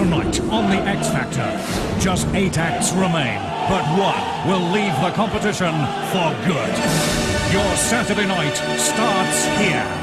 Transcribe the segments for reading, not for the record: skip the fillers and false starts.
Tonight on The X Factor, just 8 acts remain, but one will leave the competition for good. Your Saturday night starts here.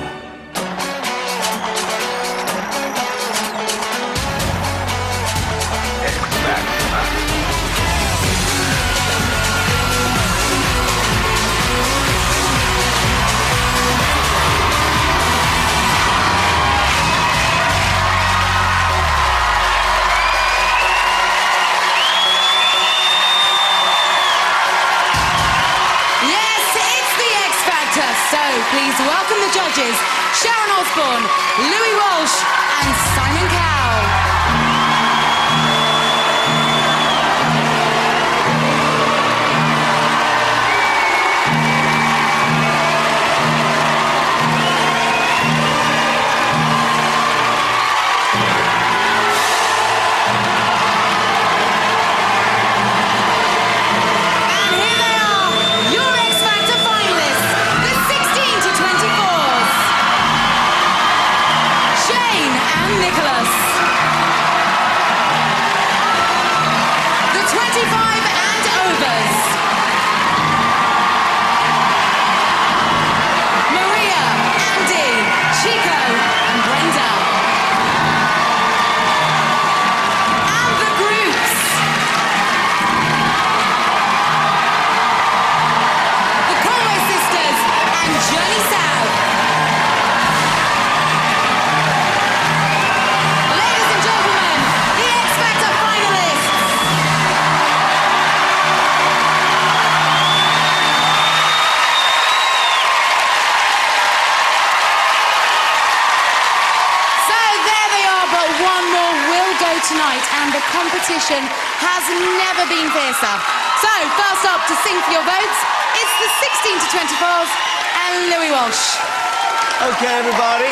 Please welcome the judges, Sharon Osbourne, Louis Walsh and Simon Cowell. Tonight, and the competition has never been fiercer. So, first up to sing for your votes, it's the 16 to 24s and Louis Walsh. Okay, everybody,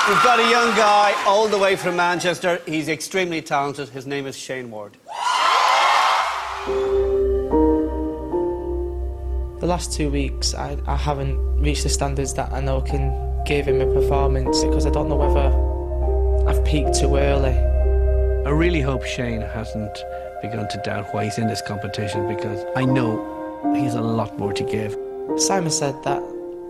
we've got a young guy all the way from Manchester. He's extremely talented. His name is Shane Ward. The last 2 weeks, I haven't reached the standards that I know can give him a performance because I don't know whether I've peaked too early. I really hope Shane hasn't begun to doubt why he's in this competition, because I know he's a lot more to give. Simon said that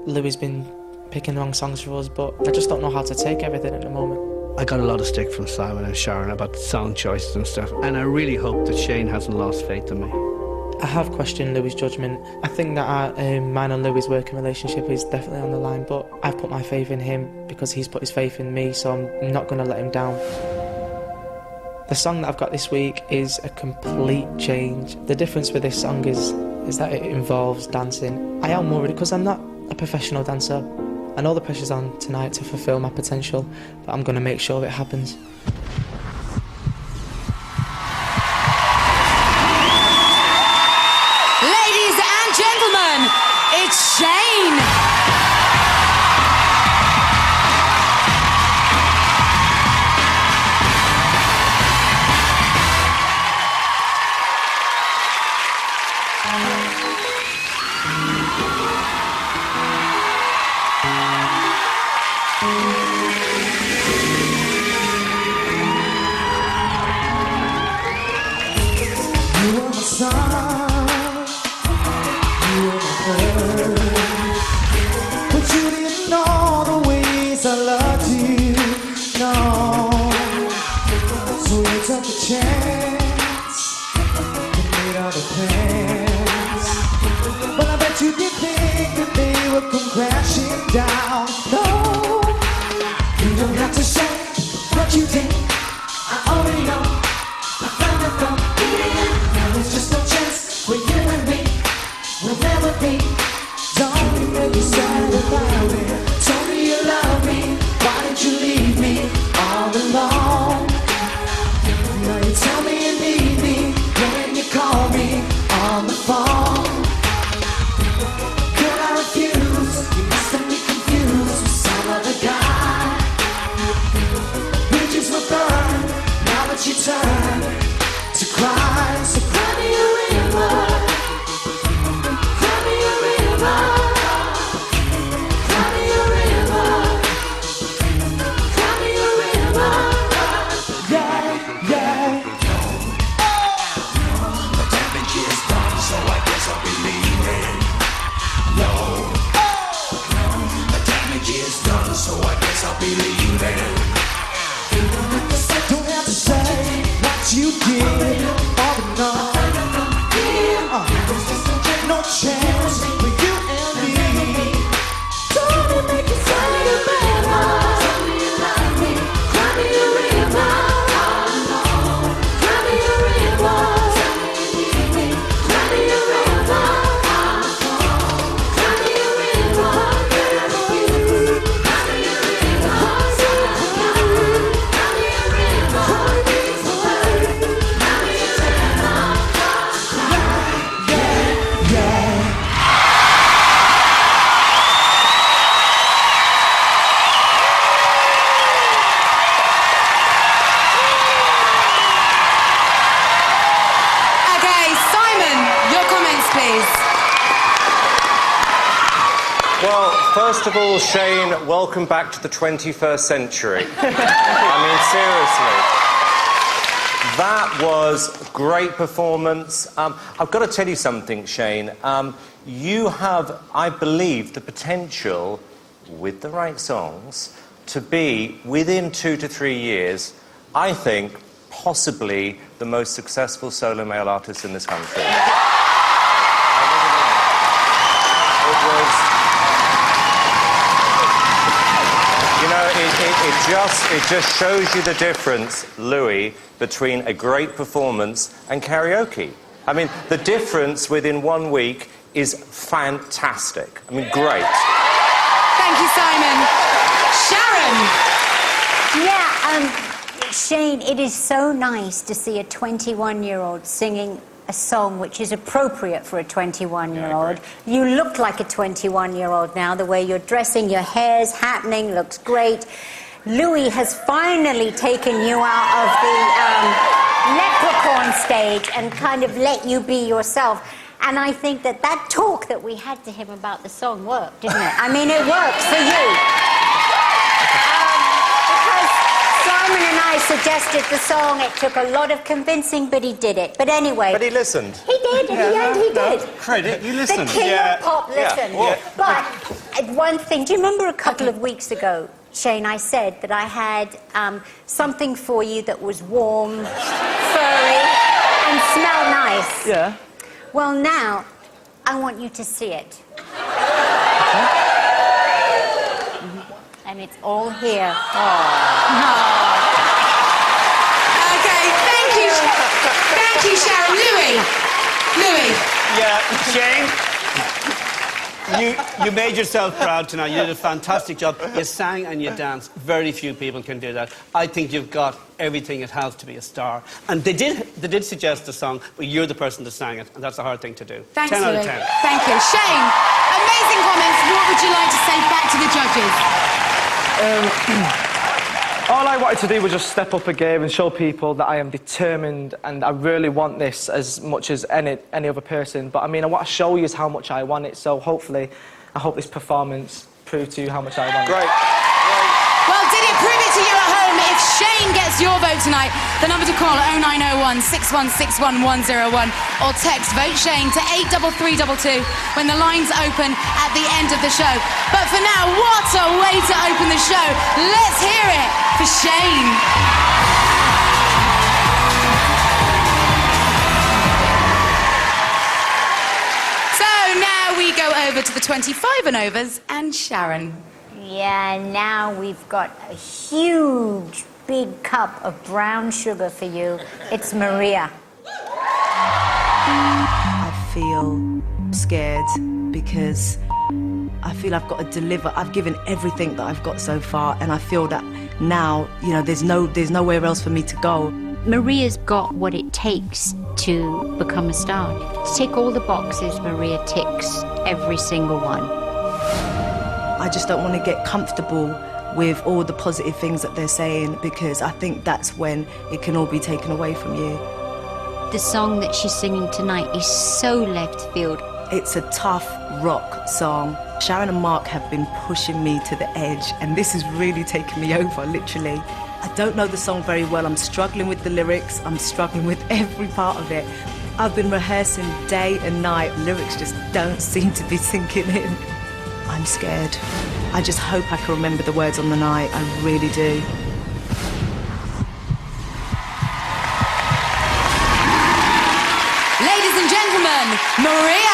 Louis been picking the wrong songs for us, but I just don't know how to take everything at the moment. I got a lot of stick from Simon and Sharon about song choices and stuff, and I really hope that Shane hasn't lost faith in me. I have questioned Louis' judgment. I think that mine and Louis' working relationship is definitely on the line, but I've put my faith in him because he's put his faith in me, so I'm not going to let him down. The song that I've got this week is a complete change. The difference with this song is that it involves dancing. I am worried because I'm not a professional dancer. I know the pressure's on tonight to fulfil my potential, but I'm going to make sure it happens. Ladies and gentlemen, it's Shane. You were my sun, you were my bird, but you didn't know the ways I loved you, no. So you took a chance, you made other plans, but I bet you didn't think that they would come crashing down, no. You don't have to say what you did, I already know. I found it from beginning. There's just no chance for you and me. We'll never be. Don't you make me sad about it. Told me you love me. Why did you leave me all alone? Now you tell me you need me when you call me on the phone. Could I refuse? You must have me confused with some other guy. Bridges were burned. Now that you turn to cry, so cry me a river, cry me a river, cry me a river, cry me a river. Yeah, yeah. Well, first of all, Shane, welcome back to the 21st century. I mean, seriously. That was a great performance. I've got to tell you something, Shane. You have, I believe, the potential, with the right songs, to be, within 2 to 3 years, I think, possibly the most successful solo male artist in this country. It just shows you the difference, Louis, between a great performance and karaoke. I mean, the difference within 1 week is fantastic. I mean, great. Thank you, Simon. Sharon! Yeah, Shane, it is so nice to see a 21-year-old singing a song which is appropriate for a 21-year-old. You look like a 21-year-old now, the way you're dressing, your hair's happening, looks great. Louis has finally taken you out of the leprechaun stage and kind of let you be yourself. And I think that talk that we had to him about the song worked, didn't it? I mean, it worked for you. Because Simon and I suggested the song. It took a lot of convincing, but he did it. But anyway... But he listened. He did, in the end he did. Credit, you listened. The king of pop listened. Yeah. But one thing, do you remember a couple of weeks ago, Shane, I said that I had something for you that was warm, furry, and smelled nice. Yeah. Well, now, I want you to see it. And it's all here. Okay, thank you. Thank you, Sharon. Louis. Yeah, Shane, you made yourself proud tonight. You did a fantastic job. You sang and you danced. Very few people can do that. I think you've got everything it has to be a star. And they did suggest a song, but you're the person that sang it, and that's a hard thing to do. Thanks, 10 out Louis. of 10. Thank you. Shane, amazing comments. What would you like to say back to the judges? All I wanted to do was just step up a game and show people that I am determined and I really want this as much as any other person. But I mean, what I show you is how much I want it, so hopefully, I hope this performance proved to you how much I want it. Great. Well, did it prove it to you at home? If Shane gets your vote tonight, the number to call 0901 616 1101 or text Vote Shane to 83322 when the lines open at the end of the show. But for now, what a way to open the show. Let's hear it for Shane. So now we go over to the 25 and overs and Sharon. Yeah, now we've got a huge, big cup of brown sugar for you. It's Maria. I feel scared because I feel I've got to deliver. I've given everything that I've got so far, and I feel that now, you know, there's nowhere else for me to go. Maria's got what it takes to become a star. Tick all the boxes Maria ticks, every single one. I just don't want to get comfortable with all the positive things that they're saying, because I think that's when it can all be taken away from you. The song that she's singing tonight is so left field. It's a tough rock song. Sharon and Mark have been pushing me to the edge, and this has really taken me over, literally. I don't know the song very well. I'm struggling with the lyrics. I'm struggling with every part of it. I've been rehearsing day and night. Lyrics just don't seem to be sinking in. I'm scared. I just hope I can remember the words on the night. I really do. Ladies and gentlemen, Maria.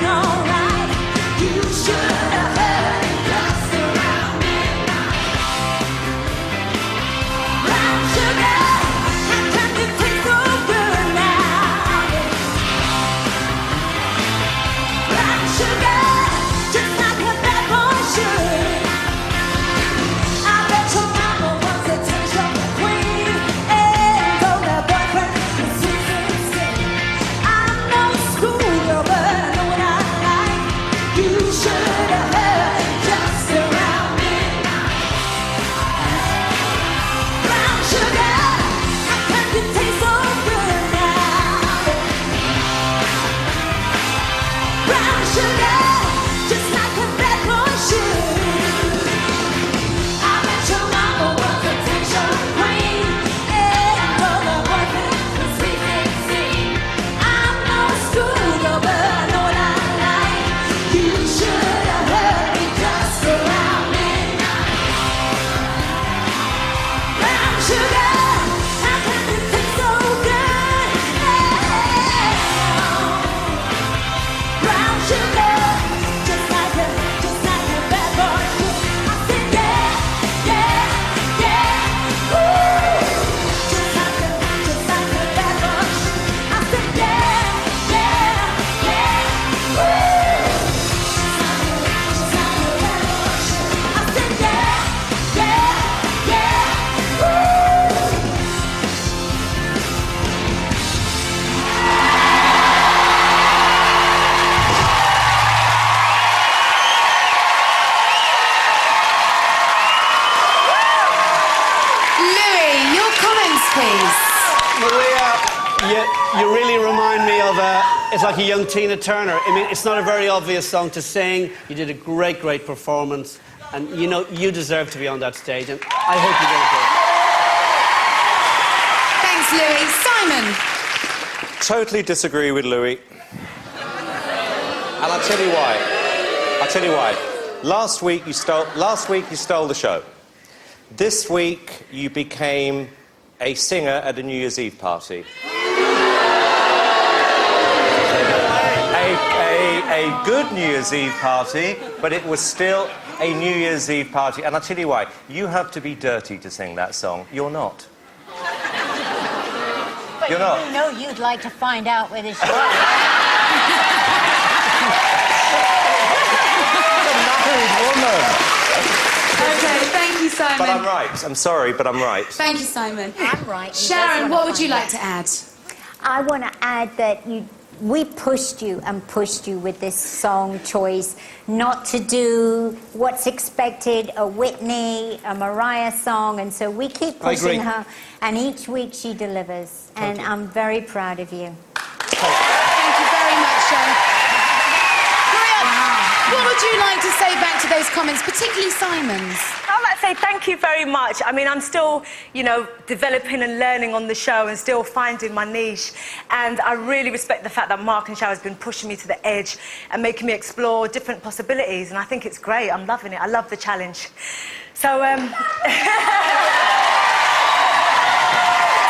No You really remind me of it's like a young Tina Turner. I mean, it's not a very obvious song to sing. You did a great, great performance. And, you know, you deserve to be on that stage. And I hope you get it. Thanks, Louis. Simon. Totally disagree with Louis. And I'll tell you why. Last week you stole the show. This week you became a singer at a New Year's Eve party. A good New Year's Eve party, but it was still a New Year's Eve party. And I'll tell you why. You have to be dirty to sing that song. You're not. But You're not. you know you'd like to find out whether she was. Okay, thank you, Simon. But I'm right. I'm sorry, but I'm right. Thank you, Simon. I'm right. Sharon, what would you like to add? I want to add that we pushed you with this song choice not to do what's expected, a Whitney, a Mariah song, and so we keep pushing her, and each week she delivers, and I'm very proud of you. Thank you very much, Sharon. Maria, what would you like to say back to those comments, particularly Simon's? I'd like to say thank you very much. I mean, I'm still, you know, developing and learning on the show and still finding my niche. And I really respect the fact that Mark and Sharon has been pushing me to the edge and making me explore different possibilities. And I think it's great. I'm loving it. I love the challenge. So,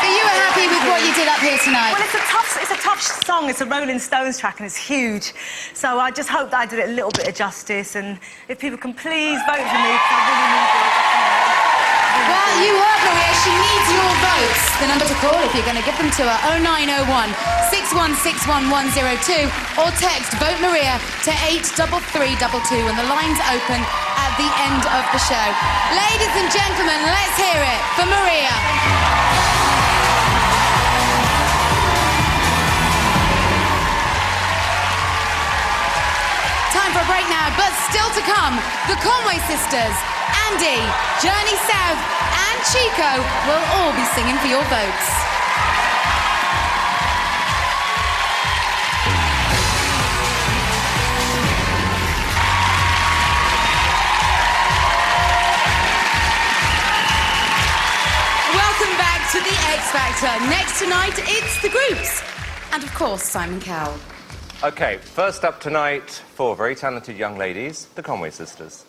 So you were happy with what you did up here tonight? Well, it's a tough song. It's a Rolling Stones track and it's huge. So I just hope that I did it a little bit of justice. And if people can please vote for me, because I really need it. Well, you heard Maria. She needs your votes. The number to call if you're going to give them to her, 0901 6161102, or text Vote Maria to 83322, and the line's open at the end of the show. Ladies and gentlemen, let's hear it for Maria. Time for a break now, but still to come, the Conway sisters, Andy, Journey South, and Chico will all be singing for your votes. Welcome back to the X Factor. Next tonight, it's the groups. And of course, Simon Cowell. OK, first up tonight, 4 very talented young ladies, the Conway sisters.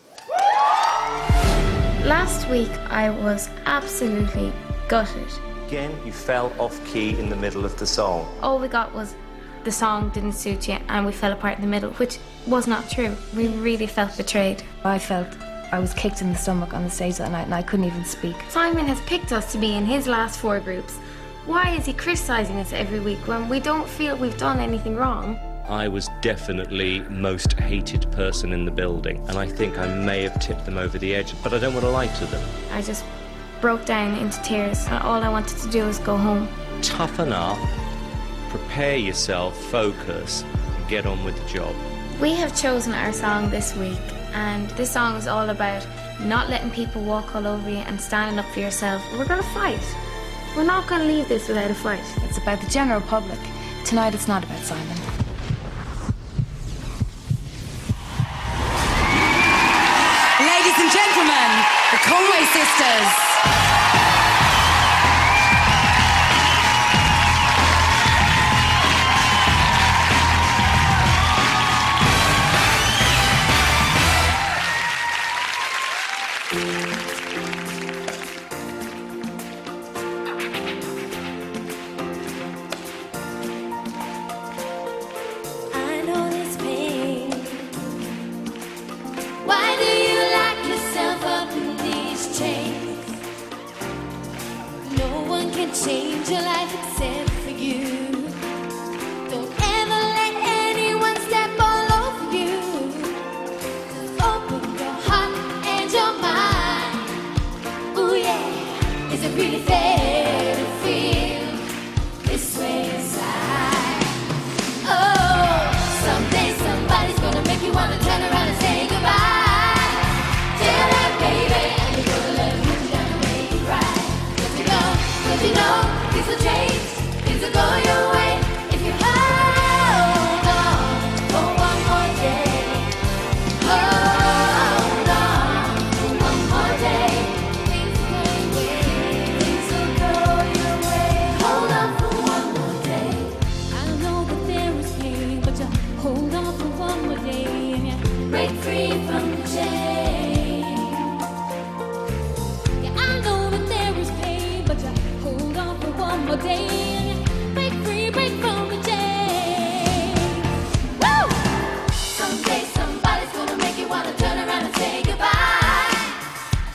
Last week, I was absolutely gutted. Again, you fell off key in the middle of the song. All we got was the song didn't suit you and we fell apart in the middle, which was not true. We really felt betrayed. I felt I was kicked in the stomach on the stage that night and I couldn't even speak. Simon has picked us to be in his last 4 groups. Why is he criticising us every week when we don't feel we've done anything wrong? I was definitely most hated person in the building, and I think I may have tipped them over the edge, but I don't want to lie to them. I just broke down into tears, and all I wanted to do was go home. Toughen up, prepare yourself, focus, and get on with the job. We have chosen our song this week, and this song is all about not letting people walk all over you and standing up for yourself. We're going to fight. We're not going to leave this without a fight. It's about the general public. Tonight it's not about Simon. Ladies and gentlemen, the Conway sisters. I know this pain. Why do you lock yourself up in these chains? day in. Break free, break from the chain. Woo! Someday somebody's gonna make you wanna turn around and say goodbye.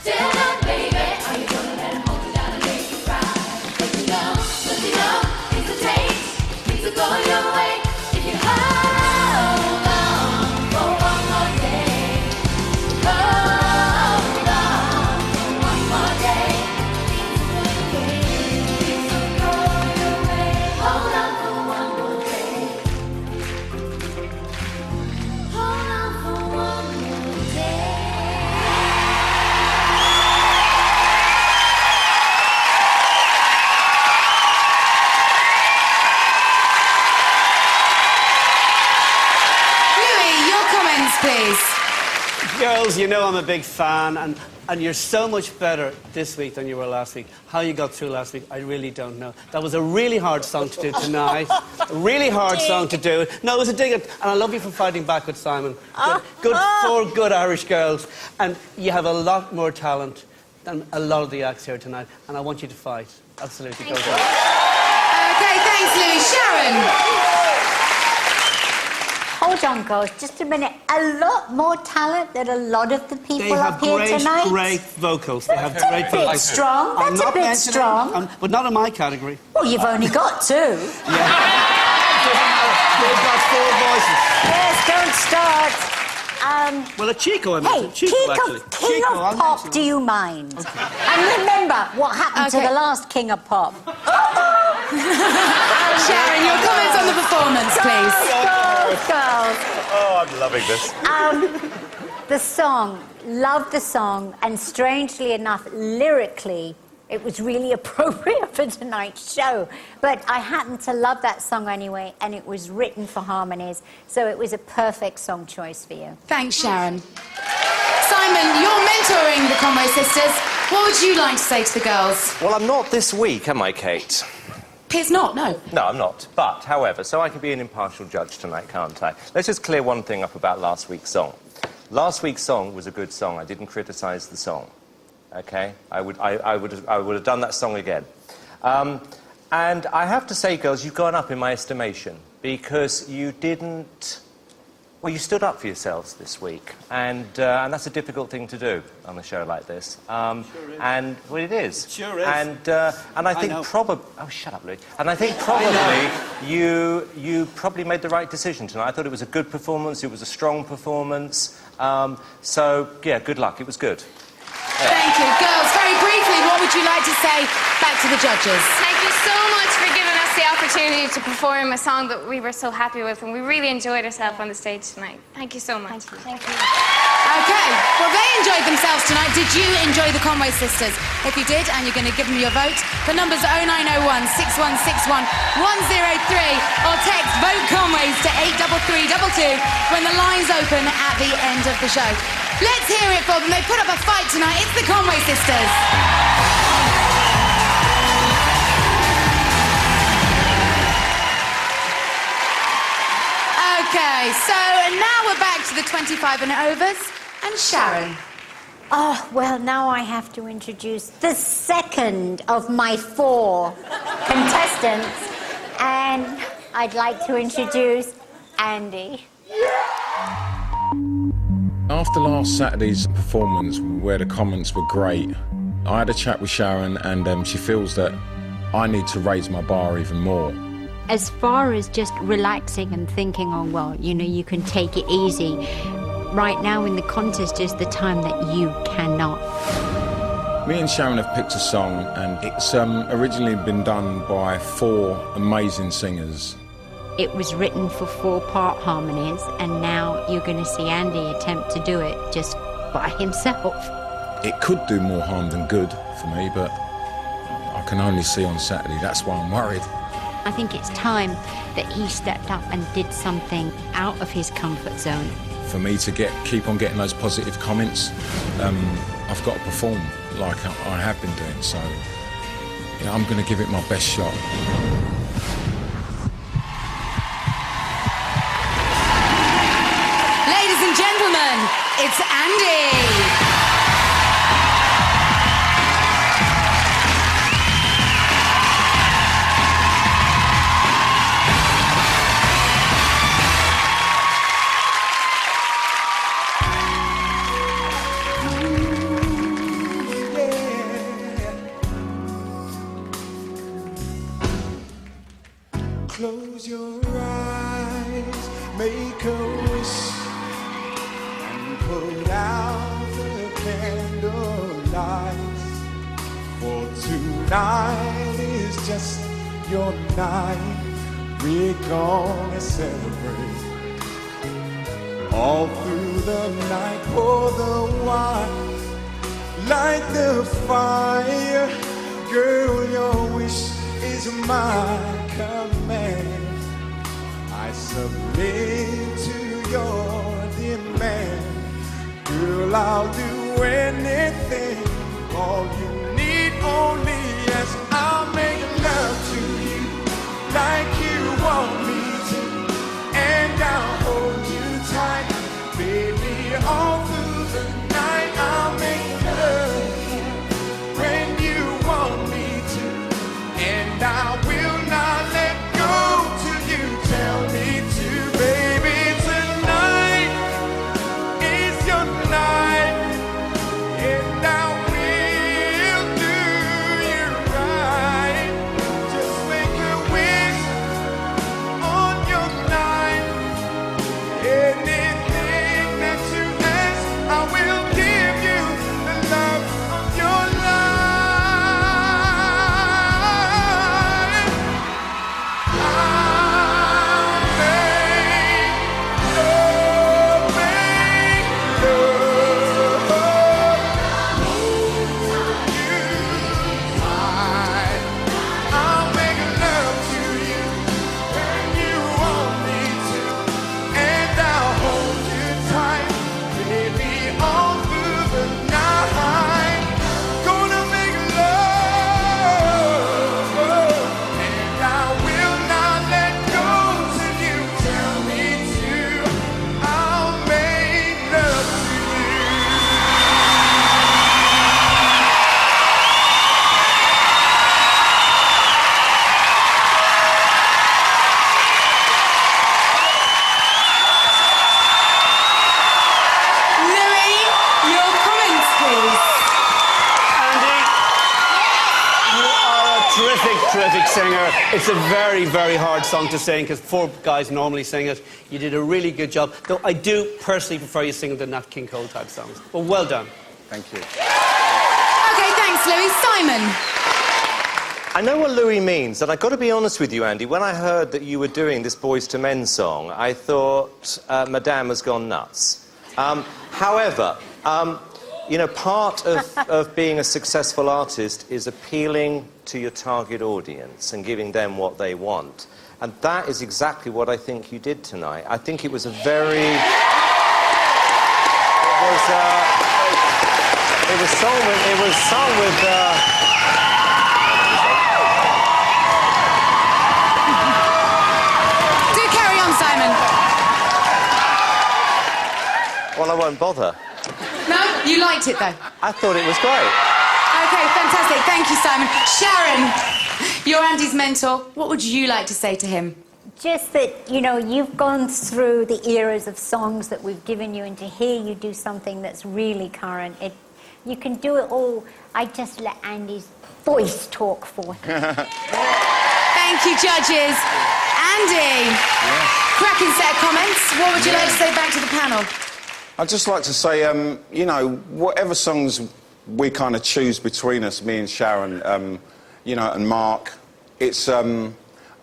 Till then, baby, are you gonna let him hold you down and make you cry? But you know, things will change, things will go your way if you hold on for one more day. Hold on for one more day. Things will go your way. Hold on for one more day. Hold on for one more day. Louis, your comments, please. Girls, you know I'm a big fan, and you're so much better this week than you were last week. How you got through last week, I really don't know. That was a really hard song to do tonight. A really hard song to do. No, it was a dig, and I love you for fighting back with Simon. Good, four good Irish girls, and you have a lot more talent than a lot of the acts here tonight, and I want you to fight. Absolutely, go for it. Okay, thanks, Louis. Sharon. Hold on, girls, just a minute. A lot more talent than a lot of the people They have up here tonight. great vocals. They have great That's a bit vocals. strong. I'm That's a not bit mentioning- strong. but not in my category. Well, you've only got two. They've got four voices. Yes, don't start. Well, a Chico, I Hey, mentioned. Chico, actually. King Chico, of I'll Pop, mention do you mind? And remember what happened to Okay. the last King of Pop. Sharon, your comments on the performance, please. Girls. Oh, I'm loving this. The song, loved the song, and strangely enough, lyrically, it was really appropriate for tonight's show. But I happen to love that song anyway, and it was written for harmonies, so it was a perfect song choice for you. Thanks, Sharon. Simon, you're mentoring the Conway sisters. What would you like to say to the girls? Well, I'm not this week, am I, Kate? It's not, no. No, I'm not. But, however, so I can be an impartial judge tonight, can't I? Let's just clear one thing up about last week's song. Last week's song was a good song. I didn't criticise the song. Okay? I would have done that song again. And I have to say, girls, you've gone up in my estimation because you didn't... Well, you stood up for yourselves this week, and that's a difficult thing to do on a show like this. Sure is. And well, it is. Sure is. And I think know. probably. Oh, shut up, Louis. And I think probably you probably made the right decision tonight. I thought it was a good performance. It was a strong performance. So yeah, good luck. It was good. Thank you. Girls, very briefly, what would you like to say back to the judges? Thank you so much for giving us the opportunity to perform a song that we were so happy with, and we really enjoyed ourselves on the stage tonight. Thank you so much. Thank you. Okay, well, they enjoyed themselves tonight. Did you enjoy the Conway sisters? If you did, and you're going to give them your vote, the number's 0901 6161 103, or text Vote Conways to 83322 when the lines open at the end of the show. Let's hear it for them. They put up a fight tonight. It's the Conway sisters. Okay, so now we're back to the 25 and overs, and Sharon. Oh, well, now I have to introduce the second of my four contestants, and I'd like to introduce Andy. After last Saturday's performance, where the comments were great, I had a chat with Sharon, and she feels that I need to raise my bar even more. As far as just relaxing and thinking, oh, well, you know, you can take it easy, right now in the contest is the time that you cannot. Me and Sharon have picked a song, and it's originally been done by four amazing singers. It was written for 4-part harmonies, and now you're going to see Andy attempt to do it just by himself. It could do more harm than good for me, but I can only see on Saturday. That's why I'm worried. I think it's time that he stepped up and did something out of his comfort zone. For me to keep on getting those positive comments, I've got to perform like I have been doing. So, you know, I'm going to give it my best shot. Ladies and gentlemen, it's Andy. Close your eyes, make a wish, and put out the candlelights. For tonight is just your night. We're gonna celebrate. All through the night, pour the wine, light the fire. Girl, your wish is my command. I submit to your demand. Girl, I'll do anything. All you need only is I'll make love to you like you want me to, and I'll hold you tight, baby, all through the night. I'll make love when you want me to, and I will not let go till you tell me to, baby. Tonight is your night, and I will do you right. Just make a wish on your night. Anything that you ask, I will give you the love of your life. I'll make love, make love you tonight. I'll make love to you when you want me to, and I'll hold you tight, baby, all through the night. Gonna make love, and I will not let go till you tell me to. I'll make love to you. Louis, your comments, please. Andy, you are a terrific singer. It's a very, very hard song to sing because 4 guys normally sing it. You did a really good job, though I do personally prefer you singing the Nat King Cole type songs. But well done. Thank you. Okay, thanks, Louis. Simon. I know what Louis means, and I've got to be honest with you, Andy. When I heard that you were doing this Boys to Men song, I thought Madame has gone nuts. However, you know, part of being a successful artist is appealing to your target audience and giving them what they want. And that is exactly what I think you did tonight. I think it was a very... It was sung with... Do carry on, Simon. Well, I won't bother. No, you liked it, though. I thought it was great. Okay, fantastic. Thank you, Simon. Sharon, you're Andy's mentor. What would you like to say to him? Just that, you know, you've gone through the eras of songs that we've given you, and to hear you do something that's really current, you can do it all. I just let Andy's voice talk for him. Thank you, judges. Andy, cracking set of comments. What would you like to say back to the panel? I'd just like to say, you know, whatever songs we kind of choose between us, me and Sharon, you know, and Mark, it's, I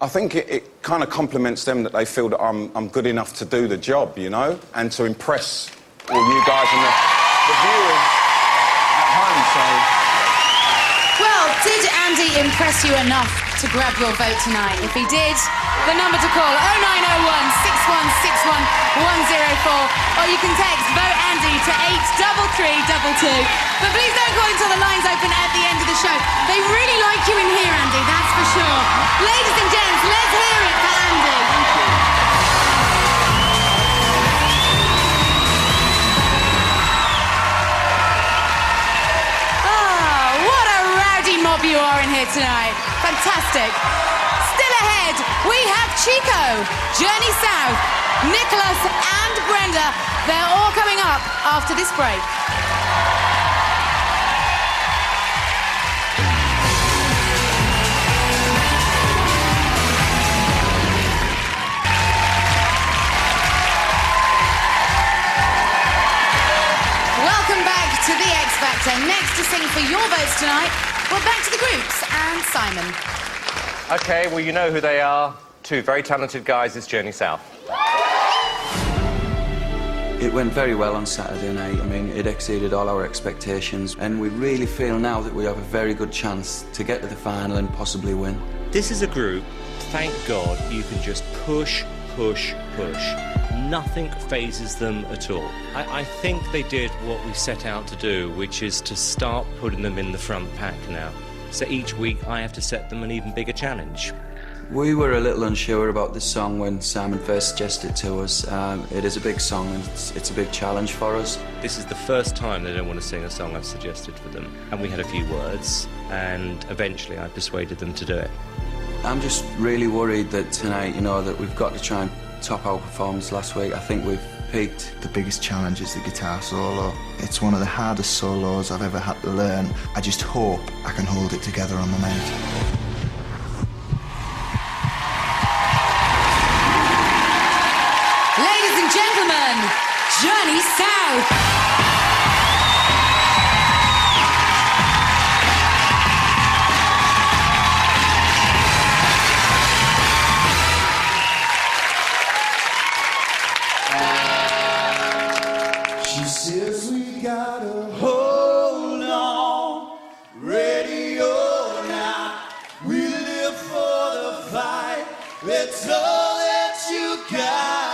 think it kind of compliments them that they feel that I'm good enough to do the job, you know, and to impress all you guys and the viewers at home, so... Well, did Andy impress you enough to grab your vote tonight? If he did, the number to call 0901 6161 104, or you can text Vote Andy to 83322. But please don't call until the lines open at the end of the show. They really like you in here, Andy, that's for sure. Ladies and gents, let's hear it for Andy. Mob you are in here tonight. Fantastic. Still ahead, we have Chico, Journey South, Nicholas and Brenda. They're all coming up after this break. So next to sing for your votes tonight, we're back to the groups and Simon. OK, well, you know who they are. Two very talented guys. It's Journey South. It went very well on Saturday night. I mean, it exceeded all our expectations, and we really feel now that we have a very good chance to get to the final and possibly win. This is a group, thank God, you can just push, push, push. Nothing phases them at all. I think they did what we set out to do, which is to start putting them in the front pack now. So each week I have to set them an even bigger challenge. We were a little unsure about this song when Simon first suggested it to us. It is a big song and it's a big challenge for us. This is the first time they don't want to sing a song I've suggested for them. And we had a few words, and eventually I persuaded them to do it. I'm just really worried that tonight, you know, that we've got to try and top our performance last week. I think we've peaked. The biggest challenge is the guitar solo. It's one of the hardest solos I've ever had to learn. I just hope I can hold it together on the night. Ladies and gentlemen, Journey South. She says we gotta hold on, ready or not. We live for the fight. It's all that you got.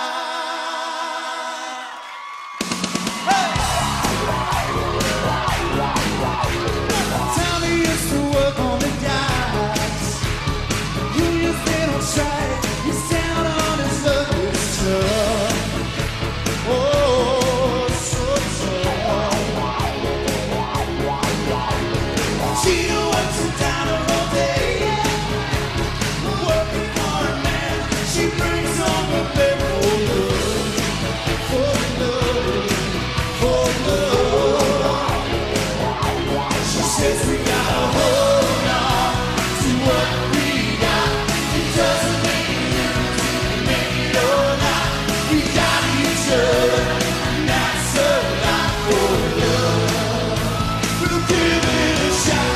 Tommy used to work on the docks. You used to on site. He's down on his lucky stuff. Oh, so tough. She works it down all day, working for a man. She brings home the bed for love, for love, for love. She says we gotta hold on to what we got. It doesn't make it or not. We got each other, and that's a lot for love. We'll give it a shot.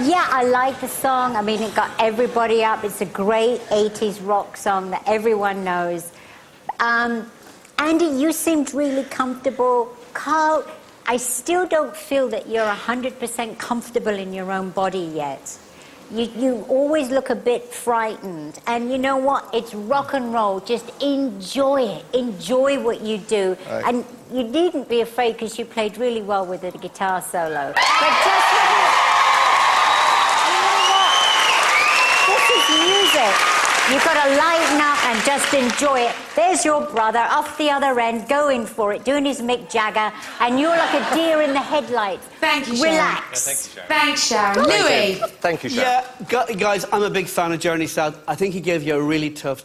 Yeah, I like the song. I mean, it got everybody up. It's a great 80s rock song that everyone knows. Andy, you seemed really comfortable. Carl, I still don't feel that you're 100% comfortable in your own body yet. You always look a bit frightened. And you know what? It's rock and roll. Just enjoy it. Enjoy what you do. Right. And you needn't be afraid because you played really well with the guitar solo. But just... music. You've got to lighten up and just enjoy it. There's your brother off the other end, going for it, doing his Mick Jagger, and you're like a deer in the headlights. Thank you, Sharon. Relax. Thanks, Sharon. Louis. Thank you, Sharon. Yeah, guys, I'm a big fan of Journey South. I think he gave you a really tough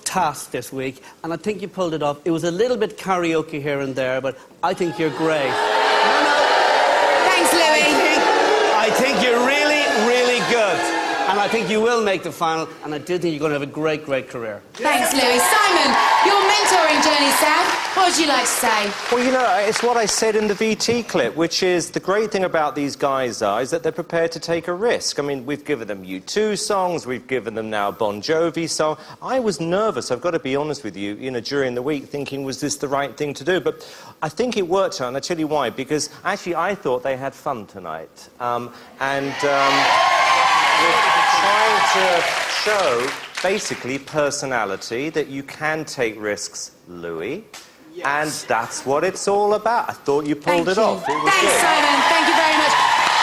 task this week, and I think you pulled it off. It was a little bit karaoke here and there, but I think you're great. Thanks, Louis. I think you're really, really good. And And I think you will make the final, and I do think you're going to have a great, great career. Thanks, Louis. Simon, your mentoring journey south, what would you like to say? Well, you know, it's what I said in the VT clip, which is the great thing about these guys is that they're prepared to take a risk. I mean, we've given them U2 songs, we've given them now a Bon Jovi song. I was nervous, I've got to be honest with you, during the week, thinking, was this the right thing to do? But I think it worked out, and I'll tell you why, because actually I thought they had fun tonight. We're trying to show, basically, personality, that you can take risks, Louis. Yes. And that's what it's all about. I thought you pulled it off. It was Thanks, good. Simon. Thank you very much.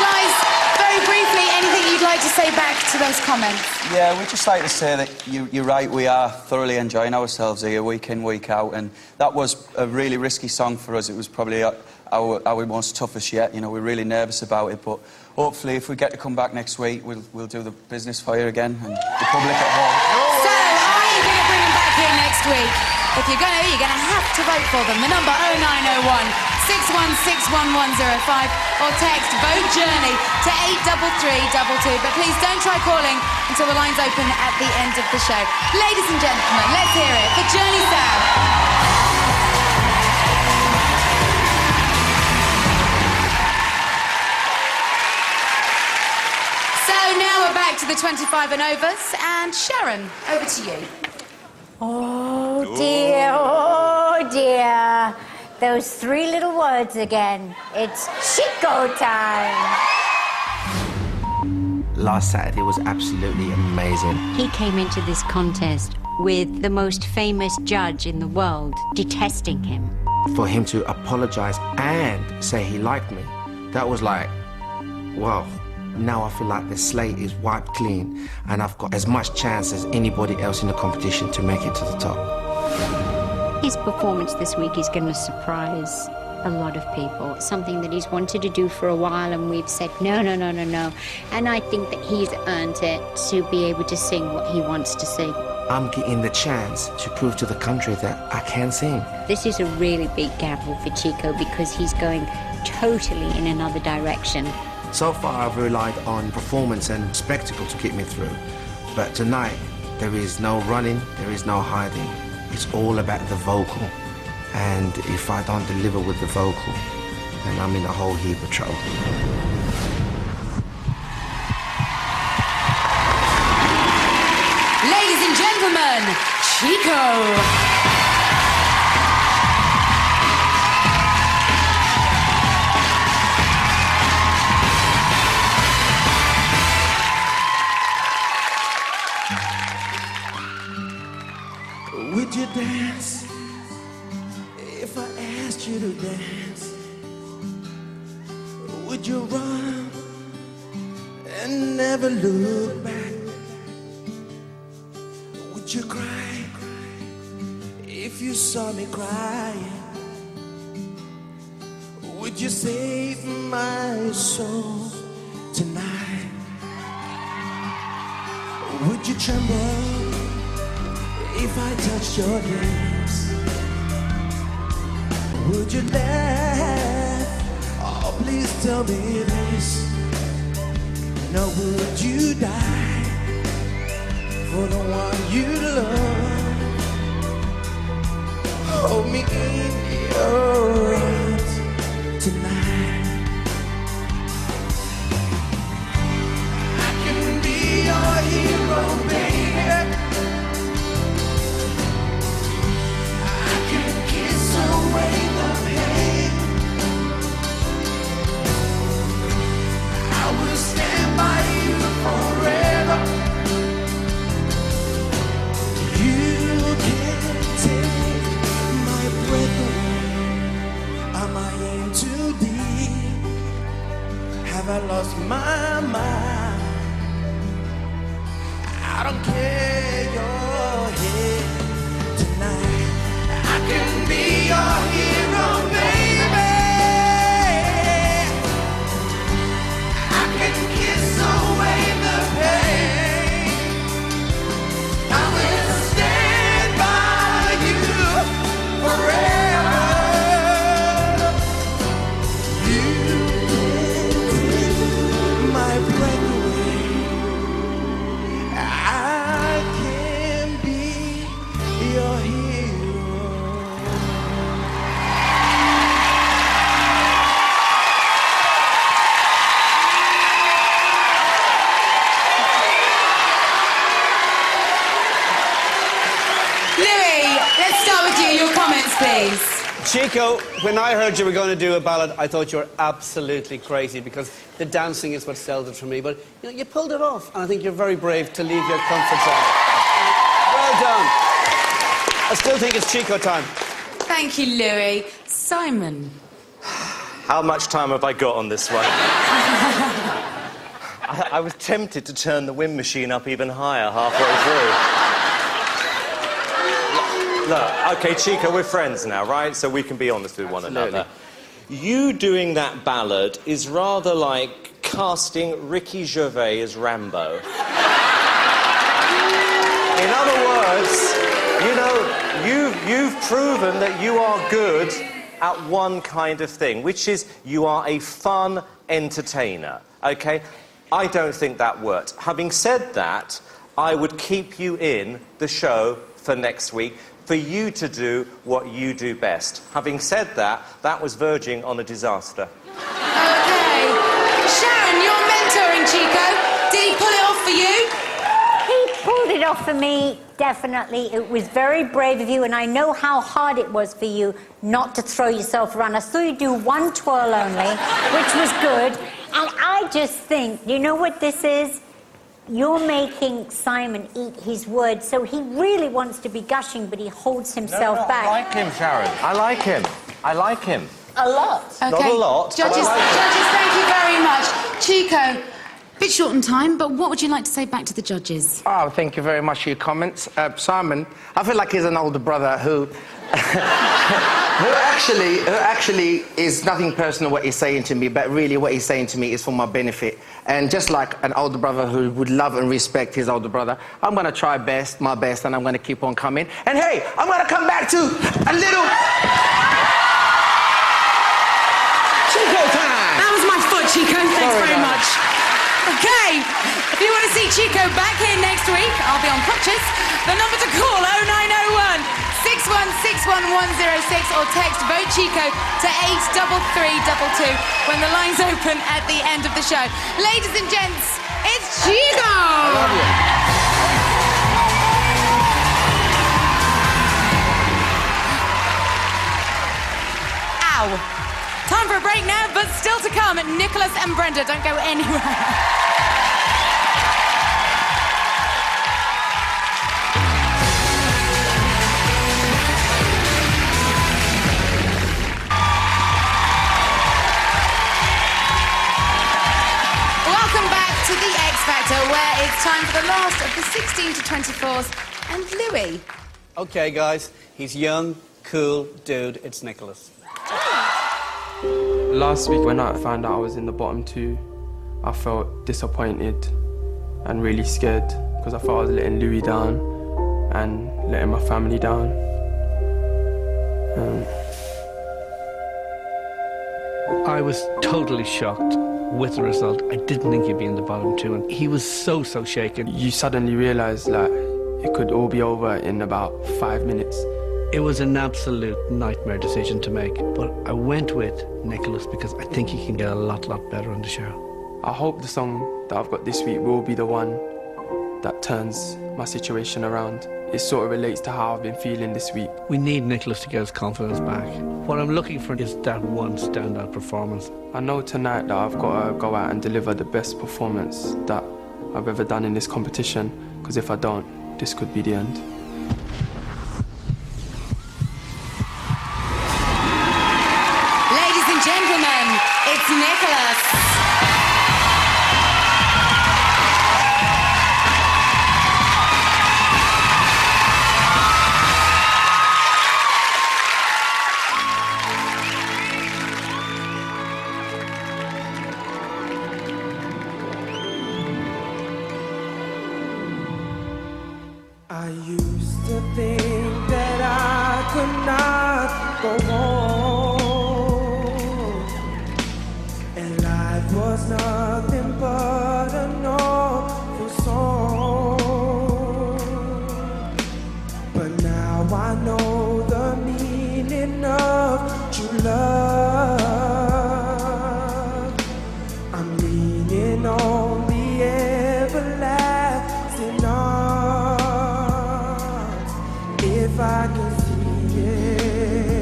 Guys, very briefly, anything you'd like to say back to those comments? Yeah, we'd just like to say that you're right, we are thoroughly enjoying ourselves here, week in, week out, and that was a really risky song for us. It was probably our most toughest yet. We're really nervous about it, but hopefully if we get to come back next week, we'll do the business for you again, and the public at home. So, are you going to bring them back here next week? If you're going to have to vote for them. The number 0901 6161105 or text VOTE JOURNEY to 83322. But please don't try calling until the lines open at the end of the show. Ladies and gentlemen, let's hear it for Journey South. So now we're back to the 25 and overs, and Sharon, over to you. Oh dear. Those three little words again. It's Chico time. Last Saturday was absolutely amazing. He came into this contest with the most famous judge in the world detesting him. For him to apologize and say he liked me, that was like, wow. Now I feel like the slate is wiped clean and I've got as much chance as anybody else in the competition to make it to the top. His performance this week is going to surprise a lot of people. Something that he's wanted to do for a while, and we've said no. And I think that he's earned it to be able to sing what he wants to sing. I'm getting the chance to prove to the country that I can sing. This is a really big gamble for Chico because he's going totally in another direction. So far I've relied on performance and spectacle to keep me through. But tonight, there is no running, there is no hiding. It's all about the vocal. And if I don't deliver with the vocal, then I'm in a whole heap of trouble. Ladies and gentlemen, Chico. Would you dance if I asked you to dance? Would you run and never look back? Would you cry if you saw me crying? Would you save my soul tonight? Would you tremble if I touched your lips? Would you laugh? Oh, please tell me this. Now would you die for the one you love? Hold me in your arms tonight. I can be your hero, baby. Away the pain. I will stand by you forever. You can't take my breath away. Am I in too deep? Have I lost my mind? I don't judges, please. Chico, when I heard you were going to do a ballad, I thought you were absolutely crazy because the dancing is what sells it for me. But you know, you pulled it off, and I think you're very brave to leave your comfort zone. Well done. I still think it's Chico time. Thank you, Louis. Simon. How much time have I got on this one? I was tempted to turn the wind machine up even higher halfway through. Look, OK, Chico, we're friends now, right? So we can be honest with one another. You doing that ballad is rather like casting Ricky Gervais as Rambo. In other words, you know, you've proven that you are good at one kind of thing, which is you are a fun entertainer, OK? I don't think that worked. Having said that, I would keep you in the show for next week for you to do what you do best. Having said that, that was verging on a disaster. Okay. Sharon, you're mentoring Chico. Did he pull it off for you? He pulled it off for me, definitely. It was very brave of you, and I know how hard it was for you not to throw yourself around. I saw you do one twirl only, which was good. And I just think, you know what this is? You're making Simon eat his words, so he really wants to be gushing, but he holds himself back. I like him, Sharon. I like him. I like him. A lot. Okay. Not a lot. Judges, but I like him. judges, thank you very much. Chico, bit short on time, but what would you like to say back to the judges? Oh, thank you very much for your comments. Simon, I feel like he's an older brother who... who actually is nothing personal what he's saying to me, but really what he's saying to me is for my benefit. And just like an older brother who would love and respect his older brother, I'm going to try my best, and I'm going to keep on coming. And hey, I'm going to come back to a little... Chico time! That was my foot, Chico. Thanks very much. Okay, if you want to see Chico back here next week, I'll be on crutches. The number to call, 0901 6161106, or text Vote Chico to 83322 when the lines open at the end of the show. Ladies and gents, it's Chico! I love you. Ow. Time for a break now, but still to come, Nicholas and Brenda. Don't go anywhere. To the X Factor, where it's time for the last of the 16 to 24s, and Louis. OK, guys, he's young, cool dude. It's Nicholas. Last week when I found out I was in the bottom two, I felt disappointed and really scared because I thought I was letting Louis down and letting my family down. I was totally shocked with the result. I didn't think he'd be in the bottom two, and he was so shaken. You suddenly realise, like, it could all be over in about 5 minutes. It was an absolute nightmare decision to make, but I went with Nicholas because I think he can get a lot better on the show. I hope the song that I've got this week will be the one that turns my situation around. It sort of relates to how I've been feeling this week. We need Nicholas to get his confidence back. What I'm looking for is that one standout performance. I know tonight that I've got to go out and deliver the best performance that I've ever done in this competition, because if I don't, this could be the end. Ladies and gentlemen, it's Nicholas. I used to think that I could not go on, and life was nothing but an awful song. But now I know the meaning of true love. I'm leaning on the everlasting arms. If I can see it,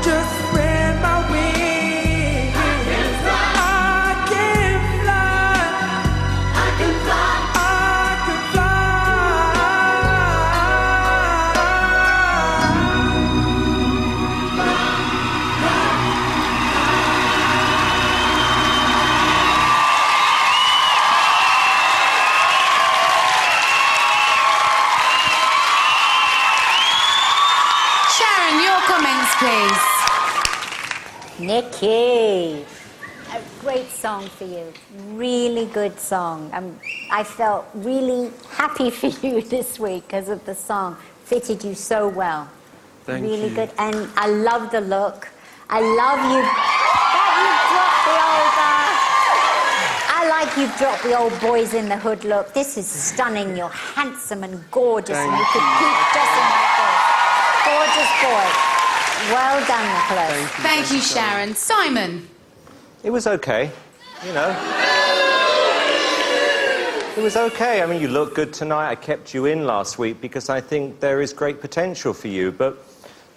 just spread my wings. I can fly. I can fly. I can fly. I can fly. Sharon, your comments, please. Nikki, a great song for you. Really good song. I felt really happy for you this week because of the song. Fitted you so well. Thank really you. good. And I love the look. I love you. That you dropped the old. I like you've dropped the old boys in the hood look. This is stunning. You're handsome and gorgeous, and you could keep dressing like this. Gorgeous boy. Well done, Nicholas. Thank you, Sharon. Simon. It was okay, you know. It was okay. I mean, you look good tonight. I kept you in last week because I think there is great potential for you, but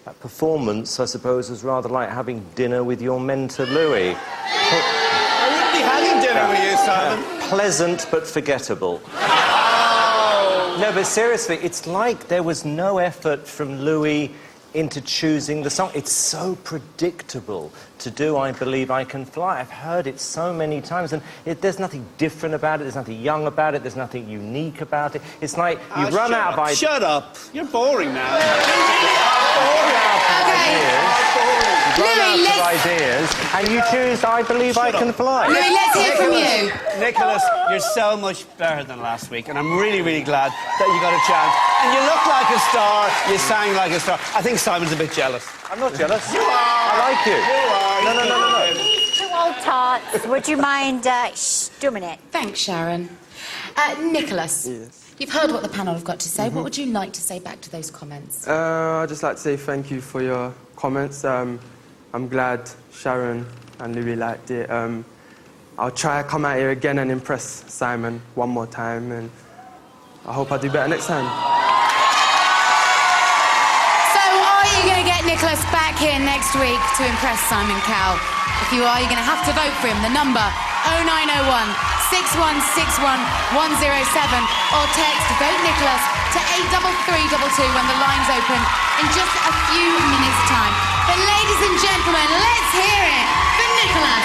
that performance, I suppose, was rather like having dinner with your mentor, Louis. I wouldn't be having dinner with you, Simon. Pleasant but forgettable. No, but seriously, it's like there was no effort from Louis into choosing the song. It's so predictable to do I Believe I Can Fly. I've heard it so many times, and there's nothing different about it, there's nothing young about it, there's nothing unique about it. It's like you run out of ideas. Shut up. You're boring now. Louis, of ideas, and you choose I Believe I Can Fly. Louis, let's hear from you. Nicholas, you're so much better than last week, and I'm really, really glad that you got a chance. And you look like a star, you sang like a star. I think Simon's a bit jealous. I'm not jealous. You are. I like you. You are. No. These two old tarts. Would you mind doing it? Thanks, Sharon. Nicholas. Yes. You've heard what the panel have got to say. What would you like to say back to those comments? I'd just like to say thank you for your comments. I'm glad Sharon and Louis liked it. I'll try to come out here again and impress Simon one more time, and I hope I do better next time. So, are you going to get Nicholas back here next week to impress Simon Cowell? If you are, you're going to have to vote for him. The number 0901 6161 107 or text Vote Nicholas to 83322 when the lines open in just a few minutes' time. But ladies and gentlemen, let's hear it for Nicholas.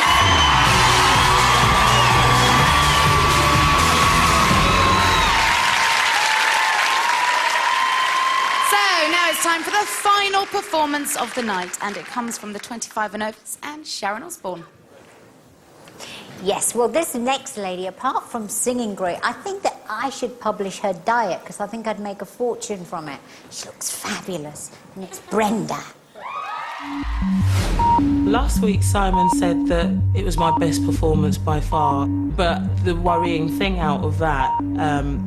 So now it's time for the final performance of the night, and it comes from the 25 and overs and Sharon Osbourne. Yes, well, this next lady, apart from singing great, I think that I should publish her diet because I think I'd make a fortune from it. She looks fabulous, and it's Brenda. Last week, Simon said that it was my best performance by far, but the worrying thing out of that,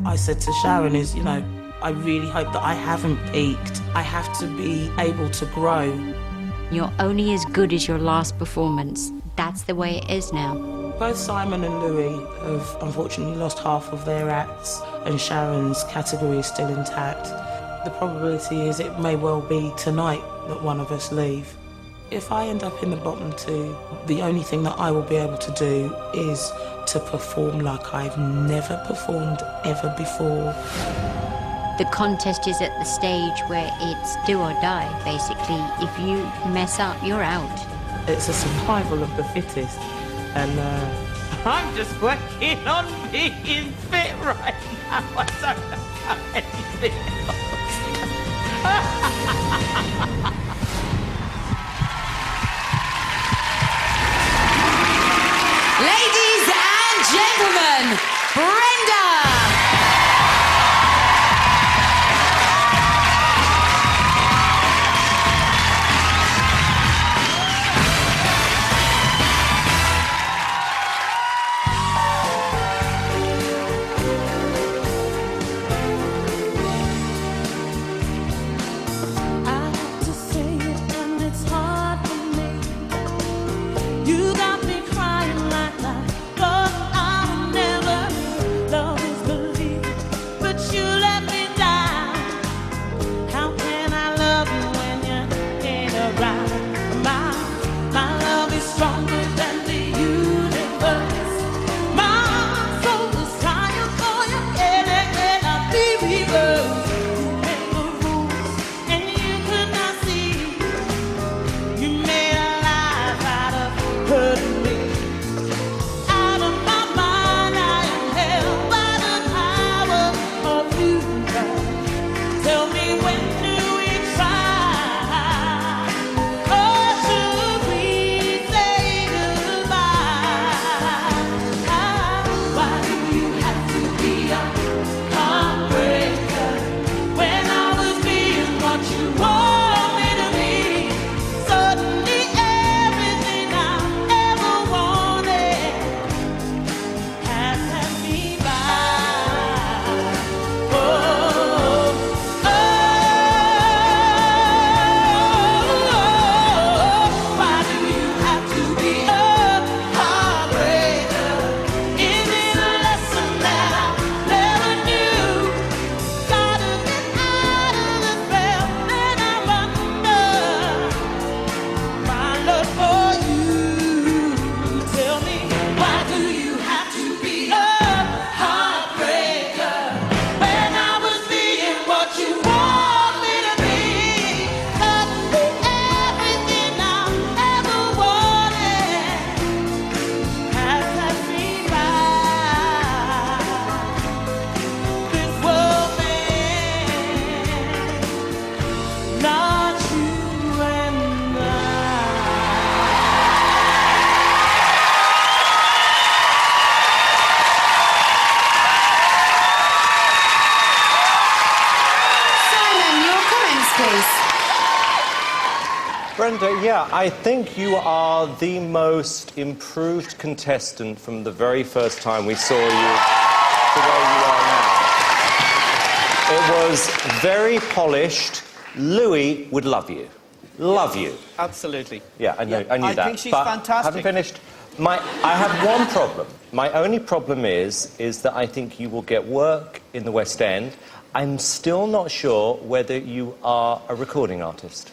I said to Sharon is, you know, I really hope that I haven't peaked. I have to be able to grow. You're only as good as your last performance. That's the way it is now. Both Simon and Louis have unfortunately lost half of their acts, and Sharon's category is still intact. The probability is it may well be tonight that one of us leave. If I end up in the bottom two, the only thing that I will be able to do is to perform like I've never performed ever before. The contest is at the stage where it's do or die, basically. If you mess up, you're out. It's a survival of the fittest, and I'm just working on being fit right now. I don't know about anything else. Ladies and gentlemen, Brenda! I have to say stronger than the universe. My soul is higher for you, and it cannot be reversed. You made the rules, and you could not see. You made a life out of hurting me. Out of my mind, I am held by the power of you, God. Tell me, when do we try? Or should we say goodbye? Why do you have to be a heartbreaker when I was being what you want me to be? Suddenly everything I ever wanted has passed me by. Oh, why do you have to be a heartbreaker? Is it a lesson that I never knew? Gotta get out of the spell that I'm under. My love for you. Tell me, why do you have to be a heartbreaker when I was being what you want me to be? Suddenly everything I ever wanted has passed me by. This world man, not you and I. Simon, your comments, please. Brenda, yeah, I think you are the most improved contestant from the very first time we saw you to where you are now. It was very polished. Louis would love you. Love you. Absolutely. Yeah, I knew Yeah, that. I think she's but fantastic. Haven't finished. I have one problem. My only problem is that I think you will get work in the West End. I'm still not sure whether you are a recording artist.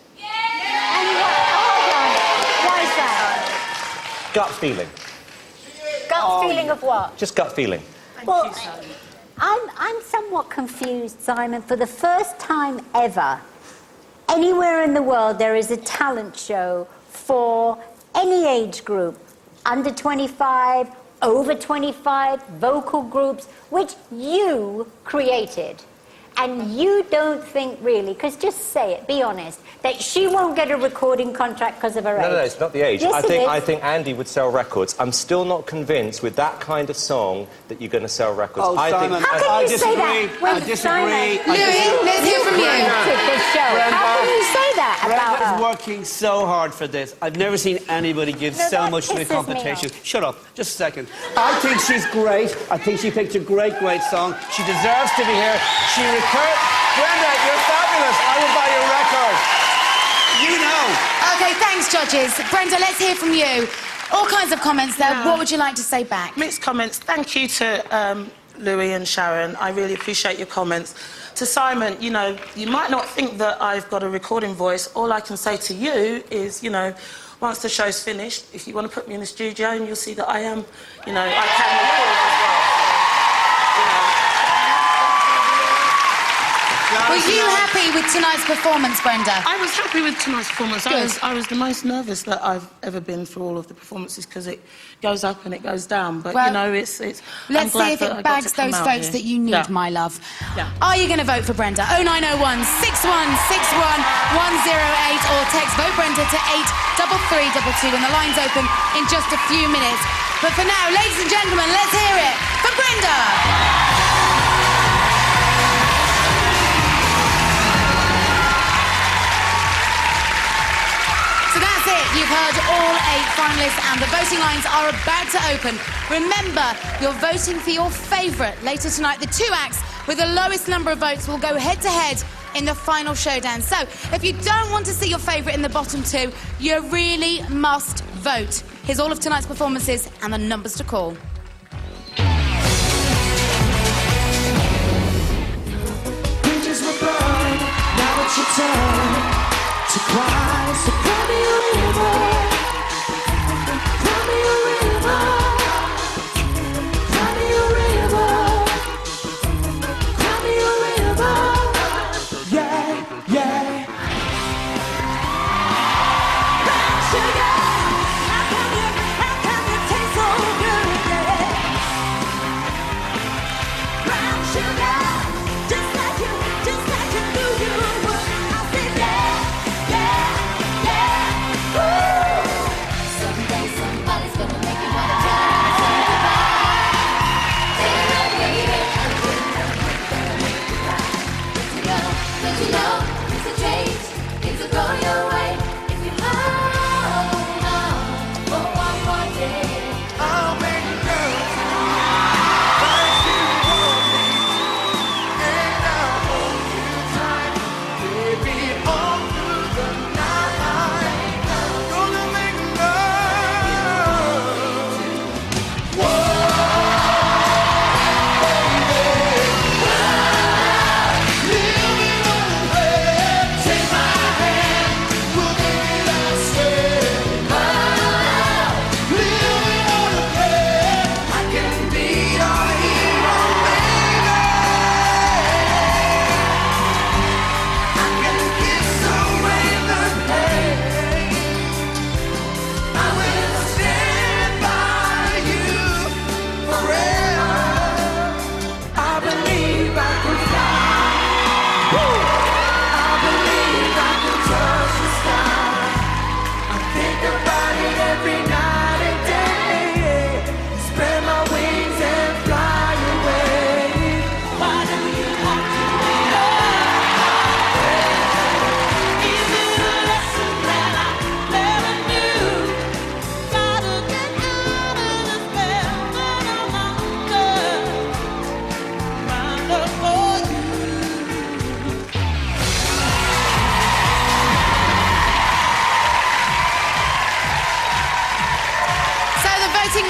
Why is that? Gut feeling. Gut feeling of what? Just gut feeling. Well, I'm somewhat confused, Simon. For the first time ever, anywhere in the world, there is a talent show for any age group, under 25, over 25, vocal groups, which you created. And you don't think really, because just say it, be honest, that she won't get a recording contract because of her age. No, it's not the age. Yes, I think Andy would sell records. I'm still not convinced with that kind of song that you're going to sell records. Oh, Simon, How can you say that? I disagree. Louis, let's hear from you. This show. How can you say that about Brenda's her? working so hard for this. I've never seen anybody give No, so that much to the pisses me competition. off. Shut up. Just a second. I think she's great. I think she picked a great song. She deserves to be here. She Brenda, you're fabulous. I will buy your record. You know. Okay, thanks, judges. Brenda, let's hear from you. All kinds of comments there. Yeah. What would you like to say back? Mixed comments. Thank you to Louis and Sharon. I really appreciate your comments. To Simon, you know, you might not think that I've got a recording voice. All I can say to you is, you know, once the show's finished, if you want to put me in the studio, and you'll see that I am, you know, I can record as well. Were you happy with tonight's performance, Brenda? I was happy with tonight's performance. I was the most nervous that I've ever been for all of the performances because it goes up and it goes down. But, Well, you know, it's Let's I'm glad see if that I it got bags to come those out votes here. that you need, Yeah. my love. Yeah. Are you going to vote for Brenda? 0901 6161 108 or text vote Brenda to 83322 and the line's open in just a few minutes. But for now, ladies and gentlemen, let's hear it for Brenda! So that's it. You've heard all 8 finalists and the voting lines are about to open. Remember, you're voting for your favourite. Later tonight, the 2 acts with the lowest number of votes will go head-to-head in the final showdown. So, if you don't want to see your favourite in the bottom 2, you really must vote. Here's all of tonight's performances and the numbers to call. Bridges were burned, now it's your turn to cry. So pour me a river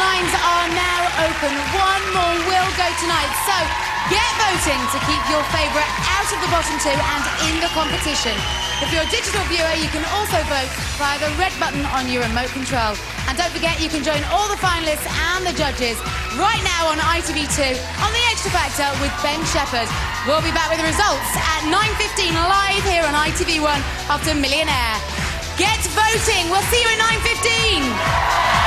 lines are now open. One more will go tonight. So get voting to keep your favourite out of the bottom two and in the competition. If you're a digital viewer, you can also vote via the red button on your remote control. And don't forget, you can join all the finalists and the judges right now on ITV2 on The Extra Factor with Ben Shepherd. We'll be back with the results at 9:15 live here on ITV1 after Millionaire. Get voting. We'll see you at 9:15.